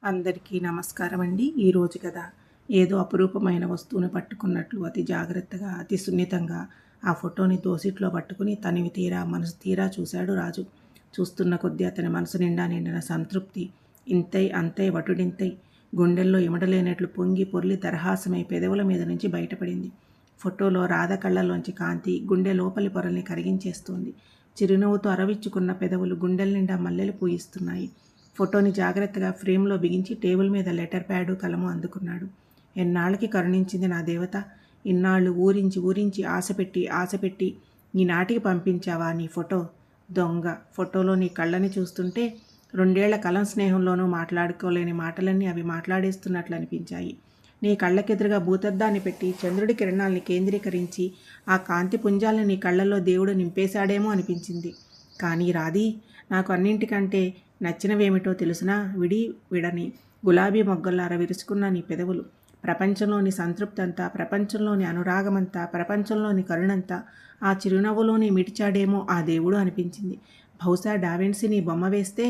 అందరికీ నమస్కారం అండి. ఈరోజు కథ ఏదో అపురూపమైన వస్తువుని పట్టుకున్నట్లు అతి జాగ్రత్తగా, అతి సున్నితంగా ఆ ఫోటోని దోసిట్లో పట్టుకుని తనివి తీరా, మనసు తీరా చూశాడు రాజు. చూస్తున్న కొద్దీ అతని మనసు నిండా నిండిన సంతృప్తి ఇంతై అంతై వటుడింతై గుండెల్లో ఇమడలేనట్లు పొంగి పొర్లి దరహాసమై పెదవుల మీద నుంచి బయటపడింది. ఫోటోలో రాధ కళ్ళలోంచి కాంతి గుండె లోపలి పొరల్ని కరిగించేస్తోంది. చిరునవ్వుతో అరవిచ్చుకున్న పెదవులు గుండెల నిండా మల్లెలు పూయిస్తున్నాయి. ఫోటోని జాగ్రత్తగా ఫ్రేమ్లో బిగించి టేబుల్ మీద లెటర్ ప్యాడు కలము అందుకున్నాడు. ఎన్నాళ్ళకి కరుణించింది నా దేవత. ఇన్నాళ్ళు ఊరించి ఊరించి ఆశపెట్టి ఈనాటికి పంపించావా నీ ఫోటో? దొంగ. ఫోటోలో నీ కళ్ళని చూస్తుంటే 2 ఏళ్ల కలం స్నేహంలోనూ మాట్లాడుకోలేని మాటలన్నీ అవి మాట్లాడేస్తున్నట్లు అనిపించాయి. నీ కళ్ళకెదురుగా భూతద్దాన్ని పెట్టి చంద్రుడి కిరణాల్ని కేంద్రీకరించి ఆ కాంతి పుంజాల్ని నీ కళ్ళల్లో దేవుడు నింపేశాడేమో అనిపించింది. కానీ రాధీ, నాకు అన్నింటికంటే నచ్చినవేమిటో తెలుసునా? విడని గులాబీ మొగ్గల్లారా విరుచుకున్న నీ పెదవులు. ప్రపంచంలోని సంతృప్తి అంతా, ప్రపంచంలోని అనురాగమంతా, ప్రపంచంలోని కరుణంతా ఆ చిరునవ్వులోని మిడిచాడేమో ఆ దేవుడు అనిపించింది. బహుశా డావిన్సీ నీ బొమ్మ వేస్తే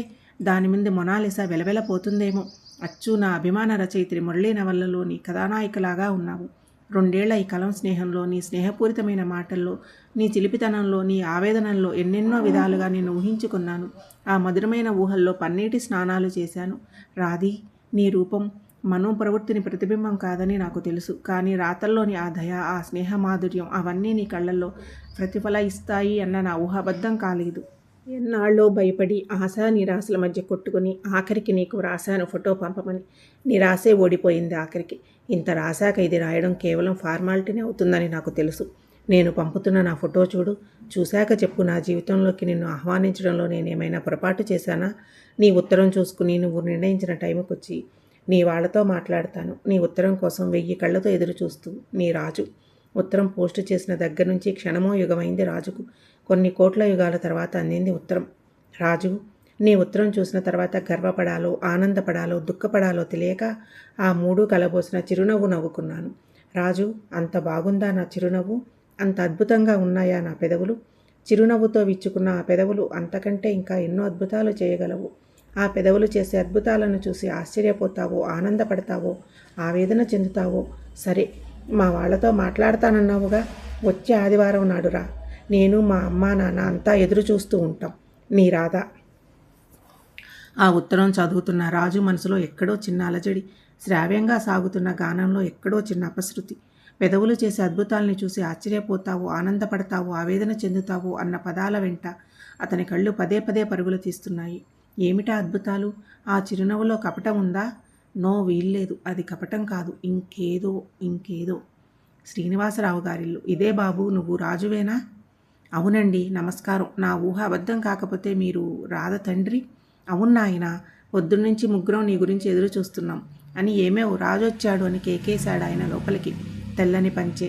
దాని మీద మొనాలిసా వెలవెలపోతుందేమో. అచ్చు నా అభిమాన రచయిత్రి మురళీ నవలలోని కథానాయికలాగా ఉన్నావు. 2 ఏళ్ల ఈ కలం స్నేహంలో, నీ స్నేహపూరితమైన మాటల్లో, నీ చిలిపితనంలో, నీ ఆవేదనల్లో ఎన్నెన్నో విధాలుగా నేను ఊహించుకున్నాను. ఆ మధురమైన ఊహల్లో పన్నీటి స్నానాలు చేశాను. రాధీ, నీ రూపం మనోప్రవృత్తిని ప్రతిబింబం కాదని నాకు తెలుసు. కానీ రాతల్లోని ఆ దయ, ఆ స్నేహ మాధుర్యం అవన్నీ నీ కళ్ళల్లో ప్రతిఫలిస్తాయి అన్న నా ఊహాబద్ధం కాలేదు. ఎన్నాళ్ళో భయపడి ఆశా నిరాశల మధ్య కొట్టుకుని ఆఖరికి నీకు రాశాను ఫోటో పంపమని. నిరాశే ఓడిపోయింది ఆఖరికి. ఇంత రాశాక ఇది రాయడం కేవలం ఫార్మాలిటీనే అవుతుందని నాకు తెలుసు. నేను పంపుతున్న నా ఫోటో చూడు. చూశాక చెప్పు, నా జీవితంలోకి నిన్ను ఆహ్వానించడంలో నేనేమైనా పొరపాటు చేశానా? నీ ఉత్తరం చూసుకుని నువ్వు నిర్ణయించిన టైంకి వచ్చి నీ వాళ్లతో మాట్లాడతాను. నీ ఉత్తరం కోసం 1000 కళ్ళతో ఎదురు చూస్తూ నీ రాజు. ఉత్తరం పోస్టు చేసిన దగ్గర నుంచి క్షణమో యుగమైంది రాజుకు. కొన్ని కోట్ల యుగాల తర్వాత అందింది ఉత్తరం. రాజు, నీ ఉత్తరం చూసిన తర్వాత గర్వపడాలో, ఆనందపడాలో, దుఃఖపడాలో తెలియక ఆ 3 కలబోసిన చిరునవ్వు నవ్వుకున్నాను. రాజు, అంత బాగుందా నా చిరునవ్వు? అంత అద్భుతంగా ఉన్నాయా నా పెదవులు? చిరునవ్వుతో విచ్చుకున్న ఆ పెదవులు అంతకంటే ఇంకా ఎన్నో అద్భుతాలు చేయగలవు. ఆ పెదవులు చేసే అద్భుతాలను చూసి ఆశ్చర్యపోతావో, ఆనందపడతావో, ఆవేదన చెందుతావో. సరే, మా వాళ్లతో మాట్లాడతానన్నావుగా, వచ్చే ఆదివారం నాడురా. నేను, మా అమ్మా నాన్న అంతా ఎదురు చూస్తూ ఉంటాం. నీ రాధ. ఆ ఉత్తరం చదువుతున్న రాజు మనసులో ఎక్కడో చిన్న అలజడి, శ్రావ్యంగా సాగుతున్న గానంలో ఎక్కడో చిన్న అపశృతి. పెదవులు చేసే అద్భుతాల్ని చూసి ఆశ్చర్యపోతావో, ఆనందపడతావో, ఆవేదన చెందుతావో అన్న పదాల వెంట అతని కళ్ళు పదే పదే పరుగులు తీస్తున్నాయి. ఏమిటా అద్భుతాలు? ఆ చిరునవ్వులో కపటం ఉందా? నో, వీల్లేదు. అది కపటం కాదు, ఇంకేదో. శ్రీనివాసరావు గారిల్లు ఇదే బాబు. నువ్వు రాజువేనా? అవునండి, నమస్కారం. నా ఊహ అబద్ధం కాకపోతే మీరు రాధ తండ్రి? అవును నాయనా, పొద్దున్నుంచి ముగ్గురం నీ గురించి ఎదురు చూస్తున్నాం అని. ఏమేవ్, రాజొచ్చాడు అని కేకేశాడు ఆయన లోపలికి. తెల్లని పంచె,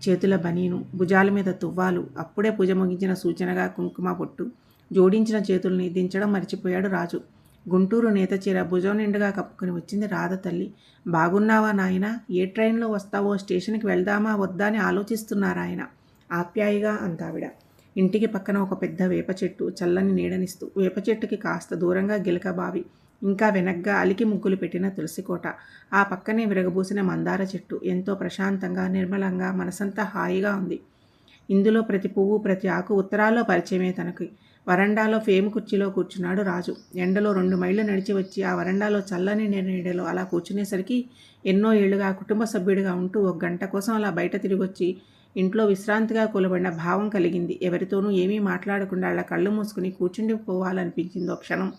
చేతుల బనీను, భుజాల మీద తువ్వాలు, అప్పుడే పూజ ముగించిన సూచనగా కుంకుమ పొట్టు, జోడించిన చేతుల్ని దించడం మర్చిపోయాడు రాజు. గుంటూరు నేతచీర భుజం నిండుగా కప్పుకొని వచ్చింది రాధ తల్లి. బాగున్నావా నాయనా? ఏ ట్రైన్లో వస్తావో, స్టేషన్కి వెళ్దామా వద్దా అని ఆలోచిస్తున్నారాయన ఆప్యాయిగా అందావిడ. ఇంటికి పక్కన ఒక పెద్ద వేప చెట్టు చల్లని నీడనిస్తూ, వేప చెట్టుకి కాస్త దూరంగా గిలక బావి, ఇంకా వెనగ్గా అలికి ముగ్గులు పెట్టిన తులసికోట, ఆ పక్కనే విరగబూసిన మందార చెట్టు ఎంతో ప్రశాంతంగా, నిర్మలంగా, మనసంతా హాయిగా ఉంది. ఇందులో ప్రతి పువ్వు, ప్రతి ఆకు ఉత్తరాల్లో పరిచయమే తనకి. వరండాలో ఫేమ్ కుర్చీలో కూర్చున్నాడు రాజు. ఎండలో 2 మైళ్ళు నడిచి వచ్చి ఆ వరండాలో చల్లని నీడలో అలా కూర్చునేసరికి ఎన్నో ఏళ్లుగా కుటుంబ సభ్యుడిగా ఉంటూ 1 గంట కోసం అలా బయట తిరిగొచ్చి ఇంట్లో విశ్రాంతిగా కూలబడిన భావం కలిగింది. ఎవరితోనూ ఏమీ మాట్లాడకుండా అలా కళ్ళు మూసుకుని కూర్చుండిపోవాలనిపించిందో క్షణం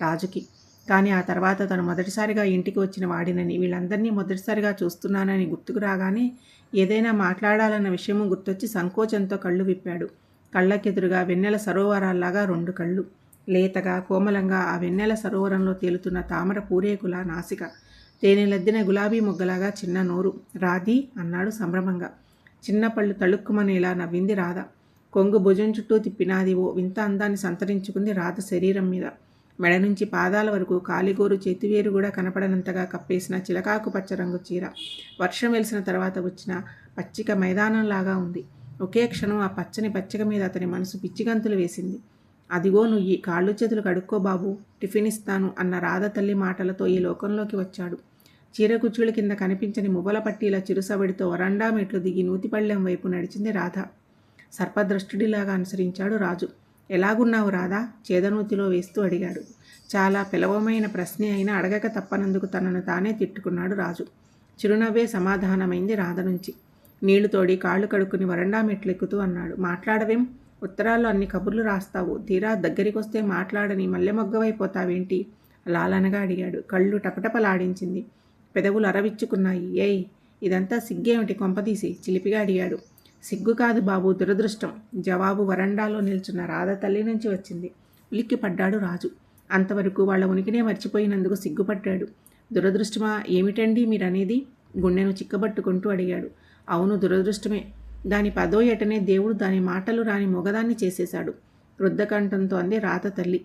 రాజుకి. కానీ ఆ తర్వాత తను మొదటిసారిగా ఇంటికి వచ్చిన వాడినని, వీళ్ళందరినీ మొదటిసారిగా చూస్తున్నానని గుర్తుకు రాగానే ఏదైనా మాట్లాడాలన్న విషయము గుర్తొచ్చి సంకోచంతో కళ్ళు విప్పాడు. కళ్ళకెదురుగా వెన్నెల సరోవరాల్లాగా 2 కళ్ళు, లేతగా, కోమలంగా ఆ వెన్నెల సరోవరంలో తేలుతున్న తామర పూరేకుల నాసిక, తేనెలద్దిన గులాబీ మొగ్గలాగా చిన్న నోరు. రాధీ అన్నాడు సంభ్రమంగా. చిన్న పళ్ళు తళుక్కుమనేలా నవ్వింది రాధ. కొంగు భుజం చుట్టూ తిప్పినాది ఓ వింత అందాన్ని సంతరించుకుంది రాధ శరీరం మీద. మెడ నుంచి పాదాల వరకు కాలిగోరు చేతివేరు కూడా కనపడనంతగా కప్పేసిన చిలకాకు పచ్చ రంగు చీర. వర్షం వెలిసిన తర్వాత వచ్చిన పచ్చిక మైదానంలాగా ఉంది. ఒకే క్షణం ఆ పచ్చని పచ్చిక మీద అతని మనసు పిచ్చిగంతులు వేసింది. అదిగో నువ్వు ఈ కాళ్ళు చేతులు కడుక్కో బాబు, టిఫిన్ ఇస్తాను అన్న రాధ తల్లి మాటలతో ఈ లోకంలోకి వచ్చాడు. చీరకుచ్చుల కింద కనిపించని మువ్వల పట్టీల చిరుసవిడితో వరండా మెట్లు దిగి నూతిపళ్ళెం వైపు నడిచింది రాధ. సర్పద్రష్టుడిలాగా అనుసరించాడు రాజు. ఎలాగున్నావు రాధా? చేదనూతిలో వేస్తూ అడిగాడు. చాలా పిలవమైన ప్రశ్నే అయినా అడగక తప్పనందుకు తనను తానే తిట్టుకున్నాడు రాజు. చిరునవ్వే సమాధానమైంది రాధ నుంచి. నీళ్లు తోడి కాళ్ళు కడుక్కుని వరండా మెట్లెక్కుతూ అన్నాడు. మాట్లాడవేం? ఉత్తరాల్లో అన్ని కబుర్లు రాస్తావు, తీరా దగ్గరికొస్తే మాట్లాడని మల్లెమొగ్గవైపోతావేంటి? లాలనగా అడిగాడు. కళ్ళు టపటపలాడించింది, పెదవులు అరవిచ్చుకున్నాయి. ఏయ్, ఇదంతా సిగ్గేమిటి కొంపదీసి? చిలిపిగా అడిగాడు. సిగ్గు కాదు బాబు, దురదృష్టం. జవాబు వరండాలో నిల్చున్న రాధ తల్లి నుంచి వచ్చింది. ఉలిక్కి పడ్డాడు రాజు. అంతవరకు వాళ్ళ ఉనికినే మర్చిపోయినందుకు సిగ్గుపడ్డాడు. దురదృష్టమా? ఏమిటండి మీరనేది? గుండెను చిక్కబట్టుకుంటూ అడిగాడు. అవును, దురదృష్టమే. దాని 10వ ఏటనే దేవుడు దాని మాటలు రాని మొగదాన్ని చేసేశాడు, వృద్ధకంఠంతో అంది రాధ తల్లి.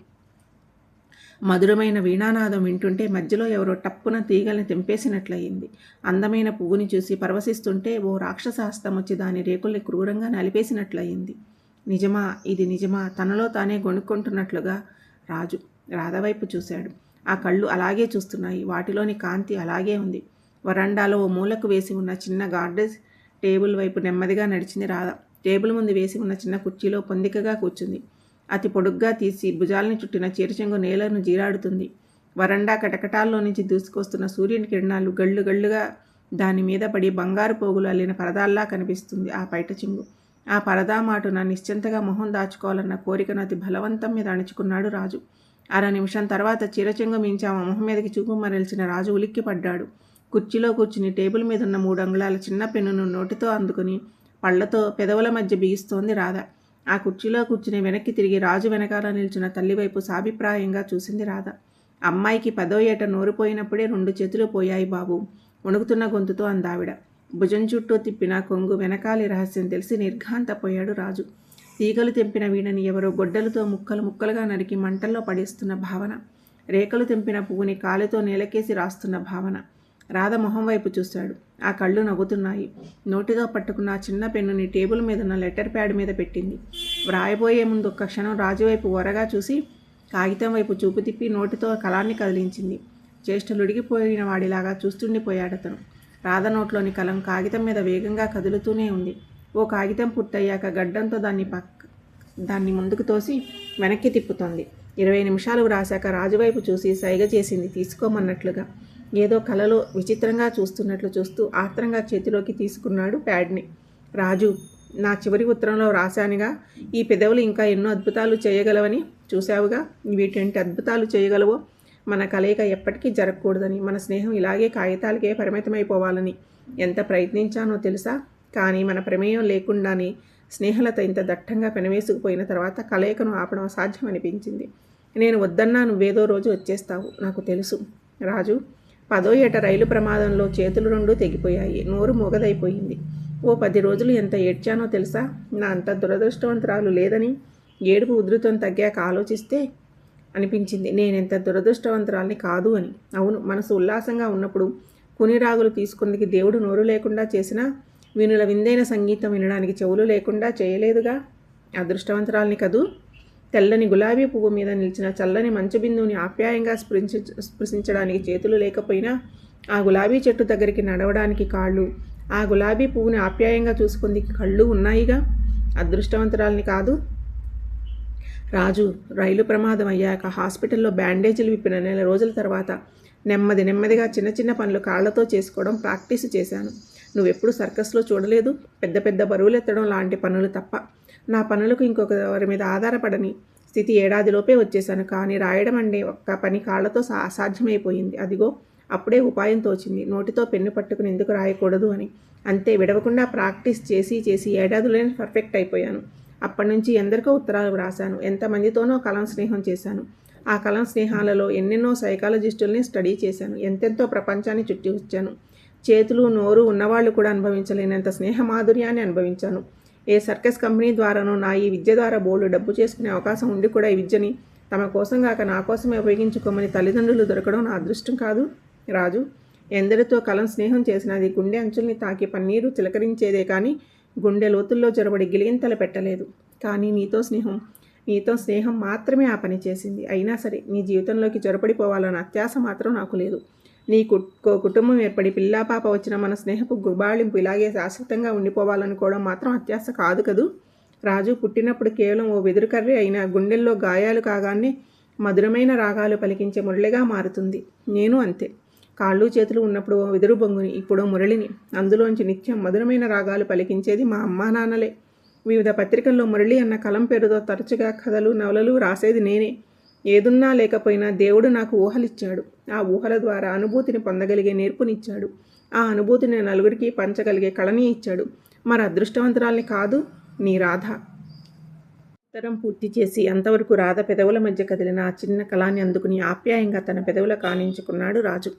మధురమైన వీణానాదం వింటుంటే మధ్యలో ఎవరో టప్పున తీగల్ని తెంపేసినట్లయింది. అందమైన పువ్వుని చూసి పరవశిస్తుంటే ఓ రాక్షస హస్తం వచ్చి దాని రేకుల్ని క్రూరంగా నలిపేసినట్లయింది. నిజమా? ఇది నిజమా? తనలో తానే గొణుక్కుంటున్నట్లుగా రాజు రాధ వైపు చూశాడు. ఆ కళ్ళు అలాగే చూస్తున్నాయి, వాటిలోని కాంతి అలాగే ఉంది. వరండాలో ఓ మూలకు వేసి ఉన్న చిన్న గార్డెన్ టేబుల్ వైపు నెమ్మదిగా నడిచింది రాధ. టేబుల్ ముందు వేసి ఉన్న చిన్న కుర్చీలో పొందికగా కూర్చుంది. అతి పొడుగ్గా తీసి భుజాల్ని చుట్టిన చీరచెంగు నేలను జీరాడుతుంది. వరండా కటకటాల్లో నుంచి దూసుకొస్తున్న సూర్యుని కిరణాలు గళ్ళు గళ్ళుగా దాని మీద పడి బంగారు పోగులు అల్లిన పరదాల్లా కనిపిస్తుంది ఆ పైట చెంగు. ఆ పరదా మాటున నిశ్చింతగా మొహం దాచుకోవాలన్న కోరికను అతి బలవంతం మీద అణుచుకున్నాడు రాజు. 1/2 నిమిషం తర్వాత చీరచెంగు మించి ఆమె మొహం మీదకి చూపు మరల్చిన రాజు ఉలిక్కి పడ్డాడు. కుర్చీలో కూర్చుని టేబుల్ మీద ఉన్న 3 అంగుళాల చిన్న పెన్నును నోటితో అందుకుని పళ్లతో పెదవుల మధ్య బిగిస్తోంది రాధ. ఆ కుర్చీలో కూర్చుని వెనక్కి తిరిగి రాజు వెనకాల నిల్చున్న తల్లివైపు సాభిప్రాయంగా చూసింది రాధ. అమ్మాయికి 10వ ఏట నోరుపోయినప్పుడే 2 చేతులు పోయాయి బాబు, వణుకుతున్న గొంతుతో అందావిడ. భుజం చుట్టూ తిప్పిన కొంగు వెనకాలి రహస్యం తెలిసి నిర్ఘాంతపోయాడు రాజు. తీగలు తెంపిన వీణని ఎవరో గొడ్డలతో ముక్కలు ముక్కలుగా నరికి మంటల్లో పడేస్తున్న భావన. రేకలు తెంపిన పువ్వుని కాలితో నేలకేసి రాస్తున్న భావన. రాధ మొహం వైపు చూశాడు. ఆ కళ్ళు నవ్వుతున్నాయి. నోటితో పట్టుకున్న ఆ చిన్న పెన్నుని టేబుల్ మీద ఉన్న లెటర్ ప్యాడ్ మీద పెట్టింది. వ్రాయబోయే ముందు ఒక్క క్షణం రాజు వైపు ఓరగా చూసి కాగితం వైపు చూపు తిప్పి నోటితో కలాన్ని కదిలించింది. చేష్టలుడిగిపోయిన వాడిలాగా చూస్తుండిపోయాడతను. రాధ నోట్లోని కలం కాగితం మీద వేగంగా కదులుతూనే ఉంది. ఓ కాగితం పూర్తయ్యాక గడ్డంతో దాన్ని ముందుకు తోసి వెనక్కి తిప్పుతోంది. 20 నిమిషాలు వ్రాసాక రాజువైపు చూసి సైగ చేసింది తీసుకోమన్నట్లుగా. ఏదో కలలో విచిత్రంగా చూస్తున్నట్లు చూస్తూ ఆత్రంగా చేతిలోకి తీసుకున్నాడు ప్యాడ్ని. రాజు, నా చివరి ఉత్తరంలో రాశానుగా, ఈ పెదవులు ఇంకా ఎన్నో అద్భుతాలు చేయగలవని. చూశావుగా వీటంటి అద్భుతాలు చేయగలవో. మన కలయిక ఎప్పటికీ జరగకూడదని, మన స్నేహం ఇలాగే కాగితాలకే పరిమితమైపోవాలని ఎంత ప్రయత్నించానో తెలుసా? కానీ మన ప్రమేయం లేకుండానే స్నేహలత ఇంత దట్టంగా పెనవేసుకుపోయిన తర్వాత కలయికను ఆపడం అసాధ్యం అనిపించింది. నేను వద్దన్నా నువ్వేదో రోజు వచ్చేస్తావు, నాకు తెలుసు. రాజు, 10వ ఏట రైలు ప్రమాదంలో చేతులు 2 తెగిపోయాయి, నోరు మూగదైపోయింది. ఓ 10 రోజులు ఎంత ఏడ్చానో తెలుసా? నా అంత దురదృష్టవంతురాలు లేదని ఏడుపు ఉధృతం తగ్గాక ఆలోచిస్తే అనిపించింది నేనెంత దురదృష్టవంతురాల్ని కాదు అని. అవును, మనసు ఉల్లాసంగా ఉన్నప్పుడు కునిరాగులు తీసుకుందికి దేవుడు నోరు లేకుండా చేసినా వీణుల విందైన సంగీతం వినడానికి చెవులు లేకుండా చేయలేదుగా. అదృష్టవంతురాల్ని కదూ. తెల్లని గులాబీ పువ్వు మీద నిలిచిన చల్లని మంచు బిందువుని ఆప్యాయంగా స్పృశించడానికి చేతులు లేకపోయినా ఆ గులాబీ చెట్టు దగ్గరికి నడవడానికి కాళ్ళు, ఆ గులాబీ పువ్వుని ఆప్యాయంగా చూసుకుంది కళ్ళు ఉన్నాయిగా. అదృష్టవంతురాల్ని కాదు. రాజు, రైలు ప్రమాదం అయ్యాక హాస్పిటల్లో బ్యాండేజీలు విప్పిన 1 నెల రోజుల తర్వాత నెమ్మదిగా చిన్న చిన్న పనులు కాళ్లతో చేసుకోవడం ప్రాక్టీసు చేశాను. నువ్వెప్పుడు సర్కస్లో చూడలేదు, పెద్ద పెద్ద బరువులెత్తడం లాంటి పనులు తప్ప. నా పనులకు ఇంకొకరి మీద ఆధారపడని స్థితి ఏడాదిలోపే వచ్చేశాను. కానీ రాయడం అంటే ఒక్క పని కాళ్లతో అసాధ్యమైపోయింది. అదిగో అప్పుడే ఉపాయం తోచింది. నోటితో పెన్ను పట్టుకుని ఎందుకు రాయకూడదు అని. అంతే, విడవకుండా ప్రాక్టీస్ చేసి ఏడాదిలోనే పర్ఫెక్ట్ అయిపోయాను. అప్పటి నుంచి ఎందరికో ఉత్తరాలు వ్రాశాను, ఎంతమందితోనో కలం స్నేహం చేశాను. ఆ కలం స్నేహాలలో ఎన్నెన్నో సైకాలజిస్టుల్ని స్టడీ చేశాను. ఎంతెంతో ప్రపంచాన్ని చుట్టి వచ్చాను. చేతులు నోరు ఉన్నవాళ్ళు కూడా అనుభవించలేనంత స్నేహ మాధుర్యాన్ని అనుభవించాను. ఏ సర్కస్ కంపెనీ ద్వారానో నా ఈ విద్య ద్వారా బోల్డు డబ్బు చేసుకునే అవకాశం ఉండి కూడా ఈ విద్యని తమ కోసం కాక నా కోసమే ఉపయోగించుకోమని తల్లిదండ్రులు దొరకడం నా అదృష్టం కాదు. రాజు, ఎందరితో కలం స్నేహం చేసినది గుండె అంచుల్ని తాకి పన్నీరు చిలకరించేదే కానీ గుండె లోతుల్లో జొరబడి గిలిగింతలు పెట్టలేదు. కానీ నీతో స్నేహం, నీతో స్నేహం మాత్రమే ఆ పని చేసింది. అయినా సరే నీ జీవితంలోకి జొరపడిపోవాలన్న అత్యాశ మాత్రం నాకు లేదు. నీ కుటుంబం ఏర్పడి పిల్లా పాప వచ్చిన మన స్నేహపు గుబాళింపు ఇలాగే శాశ్వతంగా ఉండిపోవాలనుకోవడం మాత్రం అత్యాశ కాదు కదూ. రాజు పుట్టినప్పుడు కేవలం ఓ వెదురుకర్రే అయినా గుండెల్లో గాయాలు కాగానే మధురమైన రాగాలు పలికించే మురళిగా మారుతుంది. నేను అంతే. కాళ్ళు చేతులు ఉన్నప్పుడు ఓ వెదురు బొంగుని, ఇప్పుడు మురళిని. అందులోంచి నిత్యం మధురమైన రాగాలు పలికించేది మా అమ్మా నాన్నలే. వివిధ పత్రికల్లో మురళి అన్న కలం పేరుతో తరచుగా కథలు నవలలు రాసేది నేనే. ఏదున్నా లేకపోయినా దేవుడు నాకు ఊహలిచ్చాడు. ఆ ఊహల ద్వారా అనుభూతిని పొందగలిగే నేర్పునిచ్చాడు. ఆ అనుభూతిని నలుగురికి పంచగలిగే కళని ఇచ్చాడు. మరి అదృష్టవంతురాల్ని కాదు నీ రాధ. ఉత్తరం పూర్తి చేసి అంతవరకు రాధ పెదవుల మధ్య కదిలిన ఆ చిన్న కళాన్ని అందుకుని ఆప్యాయంగా తన పెదవుల కానించుకున్నాడు రాజు.